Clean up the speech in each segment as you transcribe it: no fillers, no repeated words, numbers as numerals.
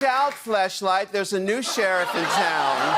Out, Fleshlight. There's a new sheriff in town.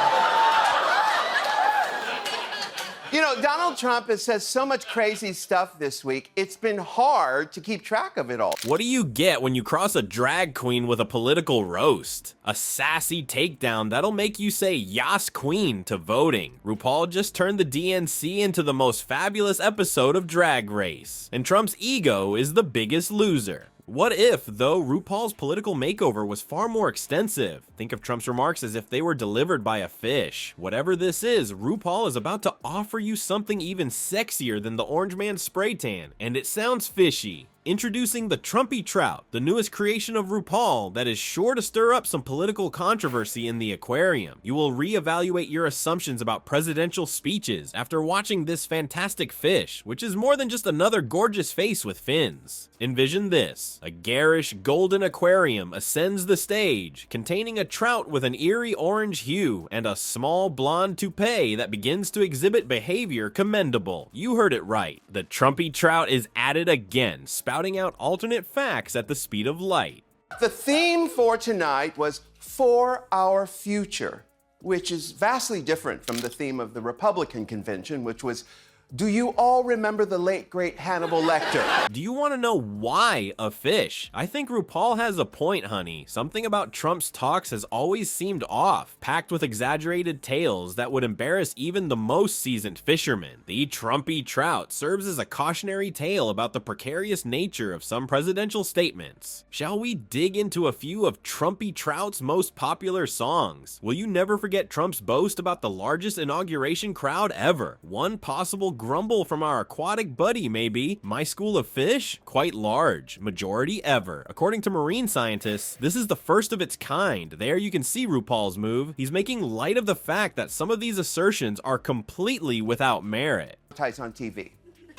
You know, Donald Trump has said so much crazy stuff this week, it's been hard to keep track of it all. What do you get when you cross a drag queen with a political roast? A sassy takedown that'll make you say "Yas Queen" to voting. Rupaul just turned the DNC into the most fabulous episode of Drag Race, and Trump's ego is the biggest loser. What if, though, Rupaul's political makeover was far more extensive? Think of Trump's remarks as if they were delivered by a fish. Whatever this is, Rupaul is about to offer you something even sexier than the Orange Man spray tan, and it sounds fishy. Introducing the Trumpy Trout, the newest creation of Rupaul that is sure to stir up some political controversy in the aquarium. You will reevaluate your assumptions about presidential speeches after watching this fantastic fish, which is more than just another gorgeous face with fins. Envision this: a garish golden aquarium ascends the stage, containing a trout with an eerie orange hue and a small blonde toupee that begins to exhibit behavior commendable. You heard it right. The Trumpy Trout is at it again, spouting out alternate facts at the speed of light. The theme for tonight was For Our Future, which is vastly different from the theme of the Republican convention, which was Do you all remember the late, great Hannibal Lecter? Do you want to know why a fish? I think Rupaul has a point, honey. Something about Trump's talks has always seemed off, packed with exaggerated tales that would embarrass even the most seasoned fishermen. The Trumpy Trout serves as a cautionary tale about the precarious nature of some presidential statements. Shall we dig into a few of Trumpy Trout's most popular songs? Will you never forget Trump's boast about the largest inauguration crowd ever? One possible grumble from our aquatic buddy may be, my school of fish? Quite large. Majority ever. According to marine scientists, this is the first of its kind. There you can see Rupaul's move. He's making light of the fact that some of these assertions are completely without merit. On TV.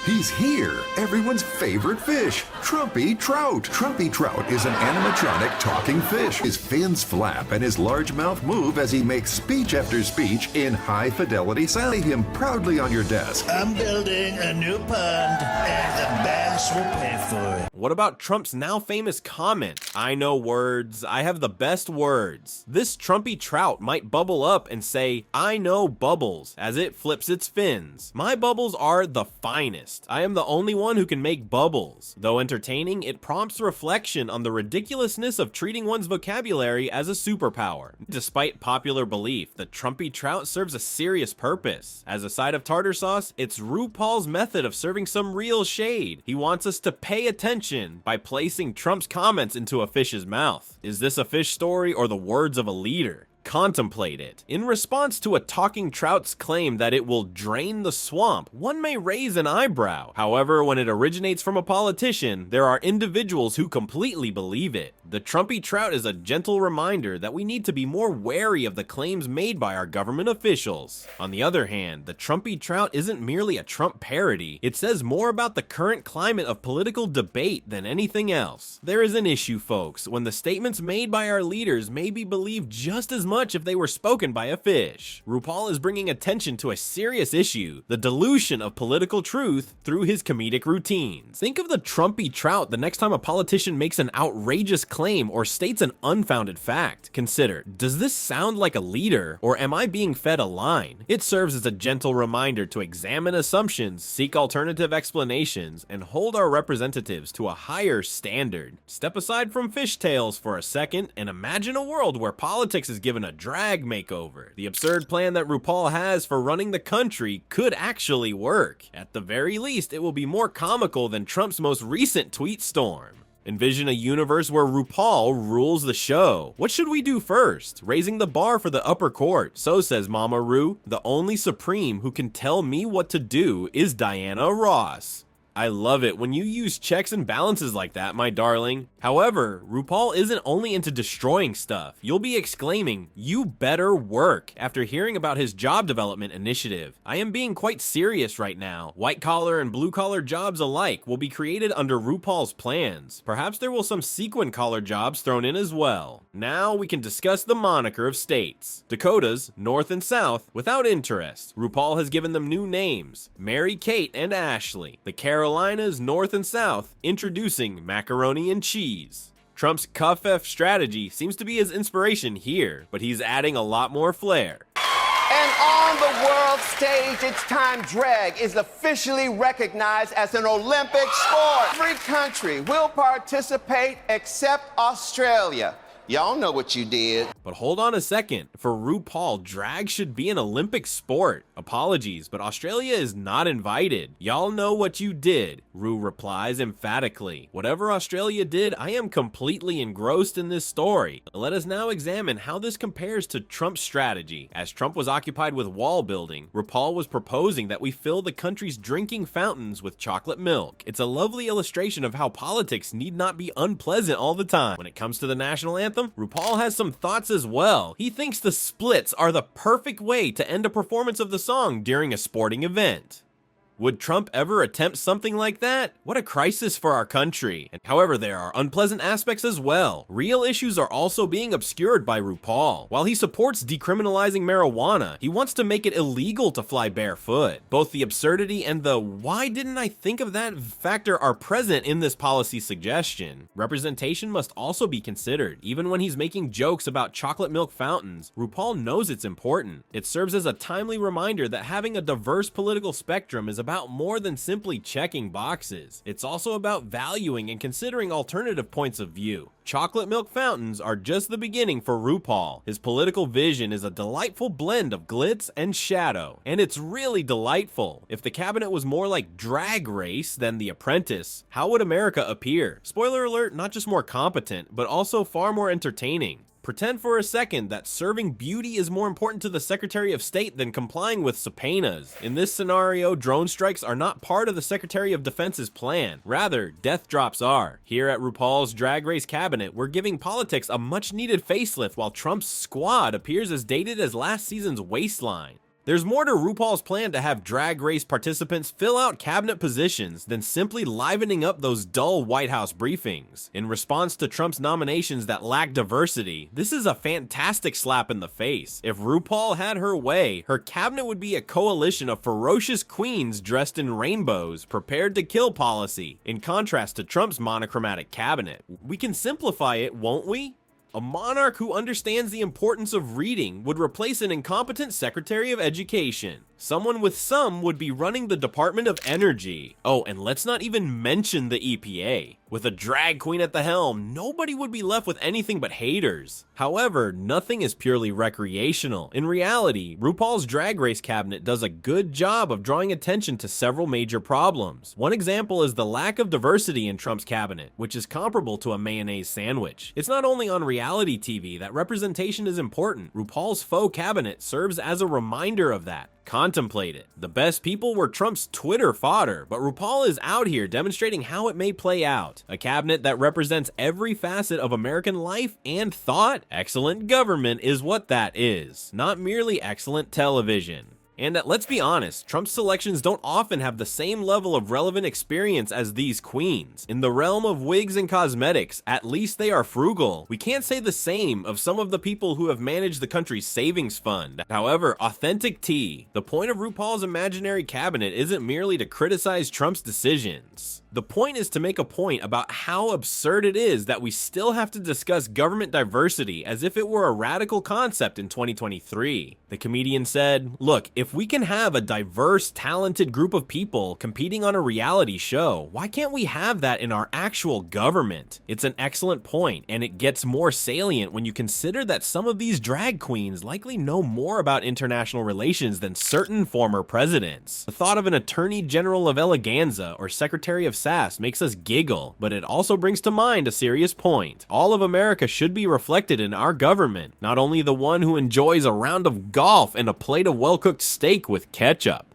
He's here, everyone's favorite fish, Trumpy Trout. Trumpy Trout is an animatronic talking fish. His fins flap and his large mouth move as he makes speech after speech in high fidelity sound. Lay him proudly on your desk. I'm building a new pond, and the bass will pay for it. What about Trump's now famous comment, I know words, I have the best words? This Trumpy Trout might bubble up and say, I know bubbles, as it flips its fins. My bubbles are the finest. I am the only one who can make bubbles. Though entertaining, it prompts reflection on the ridiculousness of treating one's vocabulary as a superpower. Despite popular belief, the Trumpy Trout serves a serious purpose. As a side of tartar sauce, it's Rupaul's method of serving some real shade. He wants us to pay attention by placing Trump's comments into a fish's mouth. Is this a fish story or the words of a leader? Contemplate it. In response to a talking trout's claim that it will drain the swamp, one may raise an eyebrow. However, when it originates from a politician, there are individuals who completely believe it. The Trumpy Trout is a gentle reminder that we need to be more wary of the claims made by our government officials. On the other hand, the Trumpy Trout isn't merely a Trump parody. It says more about the current climate of political debate than anything else. There is an issue, folks, when the statements made by our leaders may be believed just as much if they were spoken by a fish. Rupaul is bringing attention to a serious issue, the dilution of political truth through his comedic routines. Think of the Trumpy Trout the next time a politician makes an outrageous claim or states an unfounded fact. Consider, does this sound like a leader, or am I being fed a line? It serves as a gentle reminder to examine assumptions, seek alternative explanations, and hold our representatives to a higher standard. Step aside from fishtails for a second and imagine a world where politics is given a drag makeover. The absurd plan that Rupaul has for running the country could actually work. At the very least, it will be more comical than Trump's most recent tweet storm. Envision a universe where Rupaul rules the show. What should we do first? Raising the bar for the upper court. So says Mama Ru, the only supreme who can tell me what to do is Diana Ross. I love it when you use checks and balances like that, my darling. However, Rupaul isn't only into destroying stuff. You'll be exclaiming, "You better work," after hearing about his job development initiative. I am being quite serious right now. White-collar and blue-collar jobs alike will be created under Rupaul's plans. Perhaps there will some sequin-collar jobs thrown in as well. Now we can discuss the moniker of states. Dakotas, North and South, without interest. Rupaul has given them new names, Mary-Kate and Ashley. The Carolinas, North and South, introducing macaroni and cheese. Trump's cuff-F strategy seems to be his inspiration here, but he's adding a lot more flair. And on the world stage, it's time drag is officially recognized as an Olympic sport. Every country will participate except Australia. Y'all know what you did. But hold on a second. For RuPaul, drag should be an Olympic sport. Apologies, but Australia is not invited. Y'all know what you did, Ru replies emphatically. Whatever Australia did, I am completely engrossed in this story. Let us now examine how this compares to Trump's strategy. As Trump was occupied with wall building, RuPaul was proposing that we fill the country's drinking fountains with chocolate milk. It's a lovely illustration of how politics need not be unpleasant all the time. When it comes to the national anthem, RuPaul has some thoughts as well. He thinks the splits are the perfect way to end a performance of the song during a sporting event. Would Trump ever attempt something like that? What a crisis for our country. And however, there are unpleasant aspects as well. Real issues are also being obscured by RuPaul. While he supports decriminalizing marijuana, he wants to make it illegal to fly barefoot. Both the absurdity and the "why didn't I think of that" factor are present in this policy suggestion. Representation must also be considered. Even when he's making jokes about chocolate milk fountains, RuPaul knows it's important. It serves as a timely reminder that having a diverse political spectrum is about more than simply checking boxes. It's also about valuing and considering alternative points of view. Chocolate milk fountains are just the beginning for RuPaul. His political vision is a delightful blend of glitz and shadow, and it's really delightful. If the cabinet was more like Drag Race than The Apprentice, how would America appear? Spoiler alert, not just more competent, but also far more entertaining. Pretend for a second that serving beauty is more important to the Secretary of State than complying with subpoenas. In this scenario, drone strikes are not part of the Secretary of Defense's plan. Rather, death drops are. Here at RuPaul's Drag Race cabinet, we're giving politics a much-needed facelift while Trump's squad appears as dated as last season's waistline. There's more to RuPaul's plan to have Drag Race participants fill out cabinet positions than simply livening up those dull White House briefings. In response to Trump's nominations that lack diversity, this is a fantastic slap in the face. If RuPaul had her way, her cabinet would be a coalition of ferocious queens dressed in rainbows, prepared to kill policy, in contrast to Trump's monochromatic cabinet. We can simplify it, won't we? A monarch who understands the importance of reading would replace an incompetent Secretary of Education. Someone with some would be running the Department of Energy. Oh, and let's not even mention the EPA. With a drag queen at the helm, nobody would be left with anything but haters. However, nothing is purely recreational. In reality, RuPaul's Drag Race cabinet does a good job of drawing attention to several major problems. One example is the lack of diversity in Trump's cabinet, which is comparable to a mayonnaise sandwich. It's not only on reality TV that representation is important. RuPaul's faux cabinet serves as a reminder of that. Contemplate it. The best people were Trump's Twitter fodder, but RuPaul is out here demonstrating how it may play out. A cabinet that represents every facet of American life and thought. Excellent government is what that is, not merely excellent television. And let's be honest, Trump's selections don't often have the same level of relevant experience as these queens. In the realm of wigs and cosmetics, at least they are frugal. We can't say the same of some of the people who have managed the country's savings fund. However, authentic tea. The point of RuPaul's imaginary cabinet isn't merely to criticize Trump's decisions. The point is to make a point about how absurd it is that we still have to discuss government diversity as if it were a radical concept in 2023. The comedian said, "Look, if we can have a diverse, talented group of people competing on a reality show, why can't we have that in our actual government?" It's an excellent point, and it gets more salient when you consider that some of these drag queens likely know more about international relations than certain former presidents. The thought of an Attorney General of Eleganza or Secretary of Sass makes us giggle, but it also brings to mind a serious point. All of America should be reflected in our government, not only the one who enjoys a round of golf and a plate of well-cooked steak with ketchup.